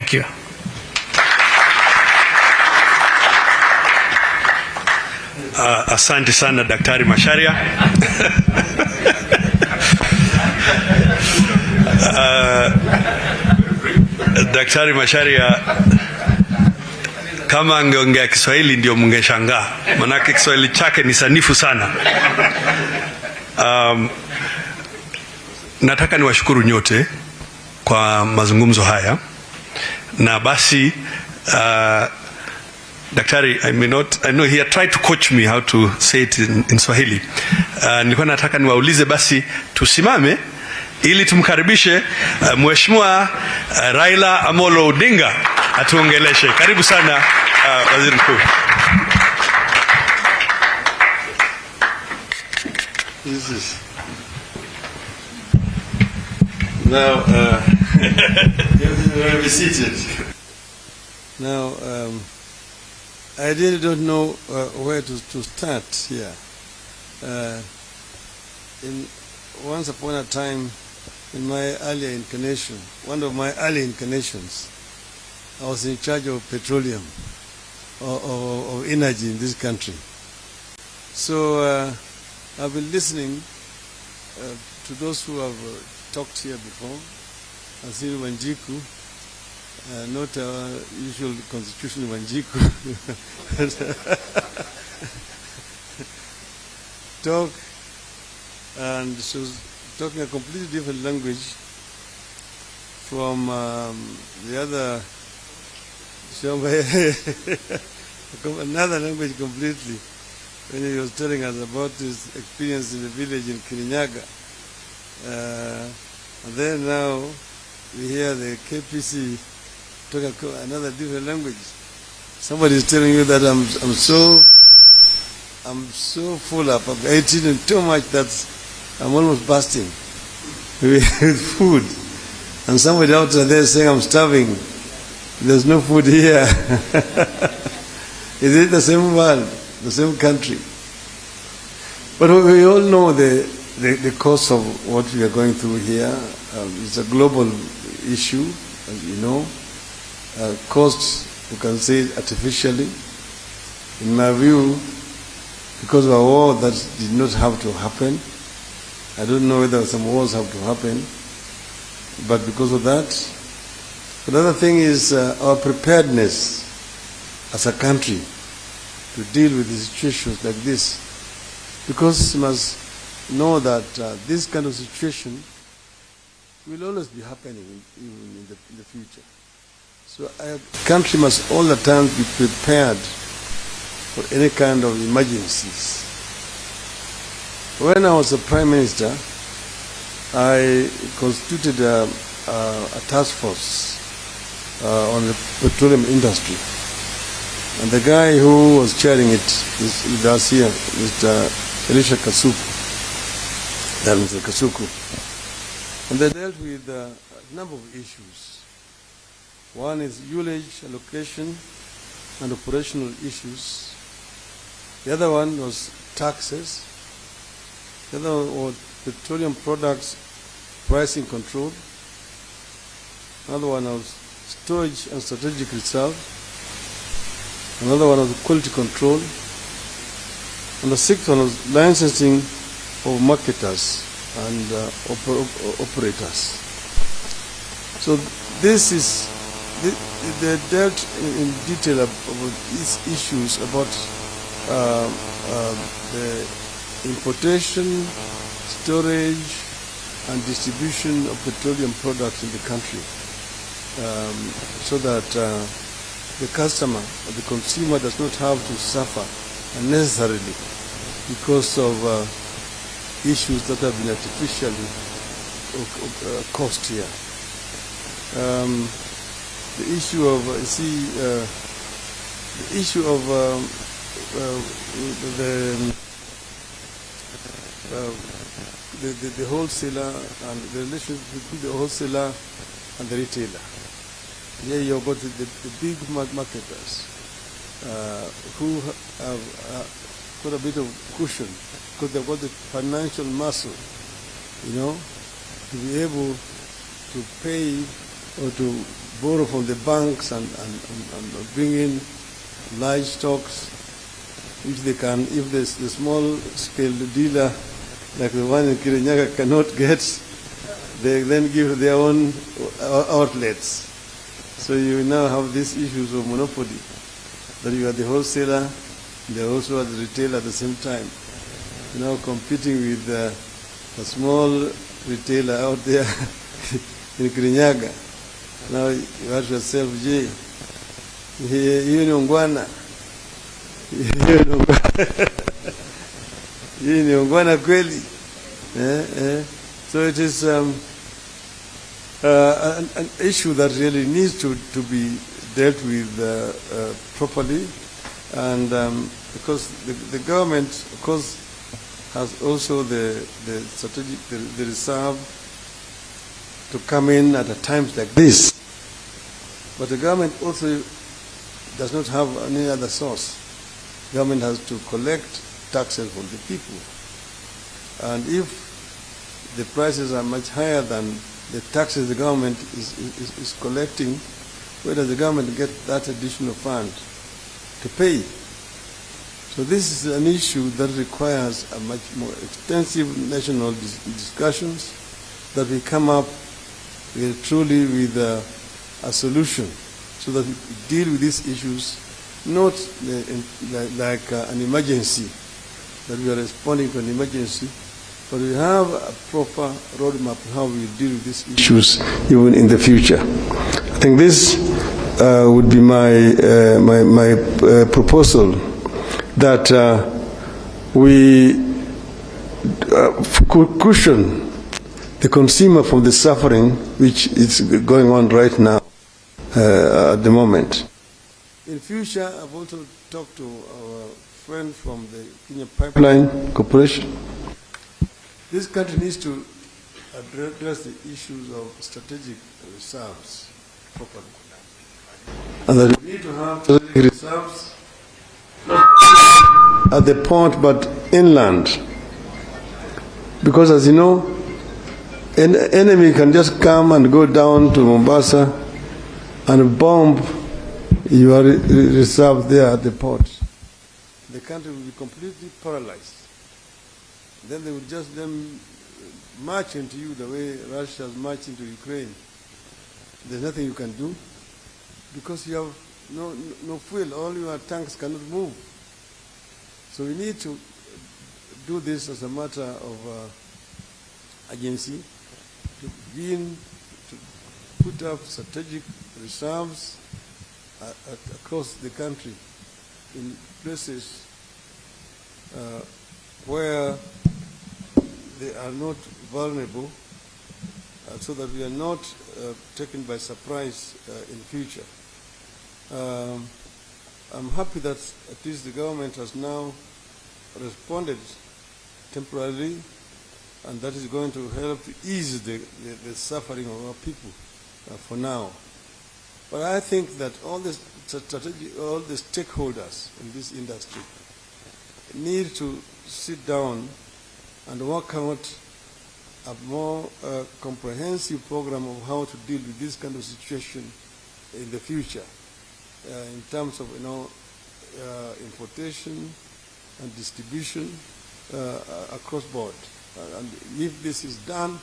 Thank you. Asante sana Daktari Macharia. Daktari Macharia, kama angeongea Kiswahili ndio mngeshangaa, manake Kiswahili chake ni sanifu sana. Nataka niwashukuru nyote kwa mazungumzo haya, na basi Daktari, I know he had tried to coach me how to say it in Swahili. Nilikuwa nataka niwaulize basi tusimame ili tumkaribishe Mheshimiwa Raila Amolo Odinga atuongeleshe. Karibu sana Waziri Mkuu. Now, be seated. Now, I really don't know where to start here. Once upon a time, in my earlier incarnation, one of my early incarnations, I was in charge of petroleum, of energy in this country. So I've been listening to those who have talked here before. I've seen Wanjiku, not our usual constitution Wanjiku, talk, and she was talking a completely different language from the other, another language completely, when he was telling us about his experience in the village in Kirinyaga. And then now we hear the KPC talking another different language. Somebody is telling you that I'm so full up. I've eaten too much that I'm almost bursting with food. And somebody out there saying I'm starving. There's no food here. Is it the same world, the same country? But we all know the cause of what we are going through here. It's a global issue, as you know. Caused, you can say, artificially. In my view, because of a war that did not have to happen. I don't know whether some wars have to happen, but because of that. Another thing is our preparedness as a country to deal with the situations like this. Because you must know that this kind of situation will always be happening in the future. So a country must all the time be prepared for any kind of emergencies. When I was a Prime Minister, I constituted a task force on the petroleum industry. And the guy who was chairing it is with us here, Mr. Elisha Kasuku. That Mr. Kasuku. And they dealt with a number of issues. One is ullage allocation and operational issues. The other one was taxes. The other one was petroleum products pricing control. Another one was storage and strategic reserve. Another one was quality control. And the sixth one was licensing of marketers and operators. So this is, they dealt in detail about these issues about the importation, storage, and distribution of petroleum products in the country, so that the customer or the consumer does not have to suffer unnecessarily because of issues that have been artificially caused here. The issue of the wholesaler and the relationship between the wholesaler and the retailer. Here you've got the big marketers who have got a bit of cushion because they've got the financial muscle, you know, to be able to pay or to borrow from the banks and bring in large stocks, which they can, if the small-scale dealer like the one in Kirinyaga cannot get, they then give their own outlets. So you now have these issues of monopoly, that you are the wholesaler, they are also the retailer at the same time. You're now competing with a small retailer out there in Kirinyaga. Now you ask yourself, je, hiyo ni ungwana? Hii ni ungwana kweli? So it is an issue that really needs to be dealt with properly, and because the government, of course, has also the strategic, the reserve to come in at times like this. But the government also does not have any other source. Government has to collect taxes from the people. And if the prices are much higher than the taxes the government is collecting, where does the government get that additional fund to pay? So this is an issue that requires a much more extensive national discussions, that we come up truly with a solution, so that we deal with these issues, not like an emergency, that we are responding to an emergency, but we have a proper roadmap on how we deal with these issues even in the future. I think this would be my proposal, that we cushion the consumer from the suffering which is going on right now at the moment. In future, I've also talked to our friend from the Kenya Pipeline Corporation. This country needs to address the issues of strategic reserves properly. And that we need to have strategic reserves at the port but inland. Because as you know, an enemy can just come and go down to Mombasa and bomb your reserve there at the port. The country will be completely paralyzed. Then they will just march into you the way Russia has marched into Ukraine. There's nothing you can do because you have no fuel. All your tanks cannot move. So we need to do this as a matter of agency, to begin to put up strategic reserves across the country in places where they are not vulnerable, so that we are not taken by surprise in future. I'm happy that at least the government has now responded temporarily, and that is going to help to ease the suffering of our people for now. But I think that all the stakeholders in this industry need to sit down and work out a more comprehensive program of how to deal with this kind of situation in the future, in terms of importation and distribution across board. And if this is done,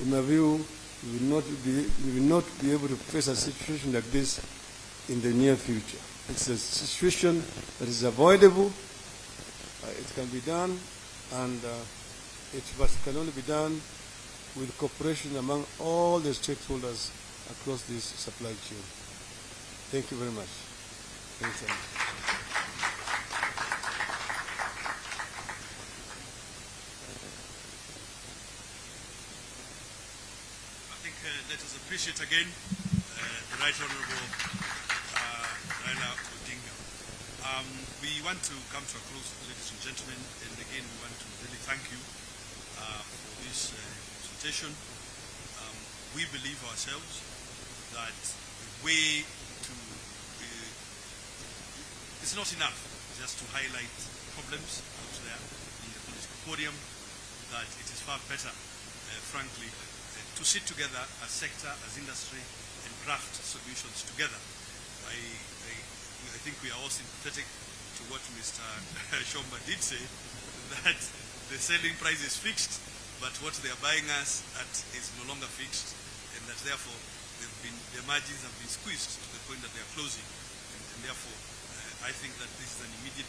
in my view, we will not be able to face a situation like this in the near future. It's a situation that is avoidable. It can be done, and it can only be done with cooperation among all the stakeholders across this supply chain. Thank you very much. Thanks, let us appreciate again the Right Honorable Raila Odinga. We want to come to a close, ladies and gentlemen, and again we want to really thank you for this presentation. We believe ourselves that the way to it's not enough just to highlight problems out there in the political podium, that it is far better, frankly, to sit together as sector, as industry, and craft solutions together. I think we are all sympathetic to what Mr. Shomba did say, that the selling price is fixed, but what they are buying us at is no longer fixed, and that therefore their margins have been squeezed to the point that they are closing, and therefore I think that this is an immediate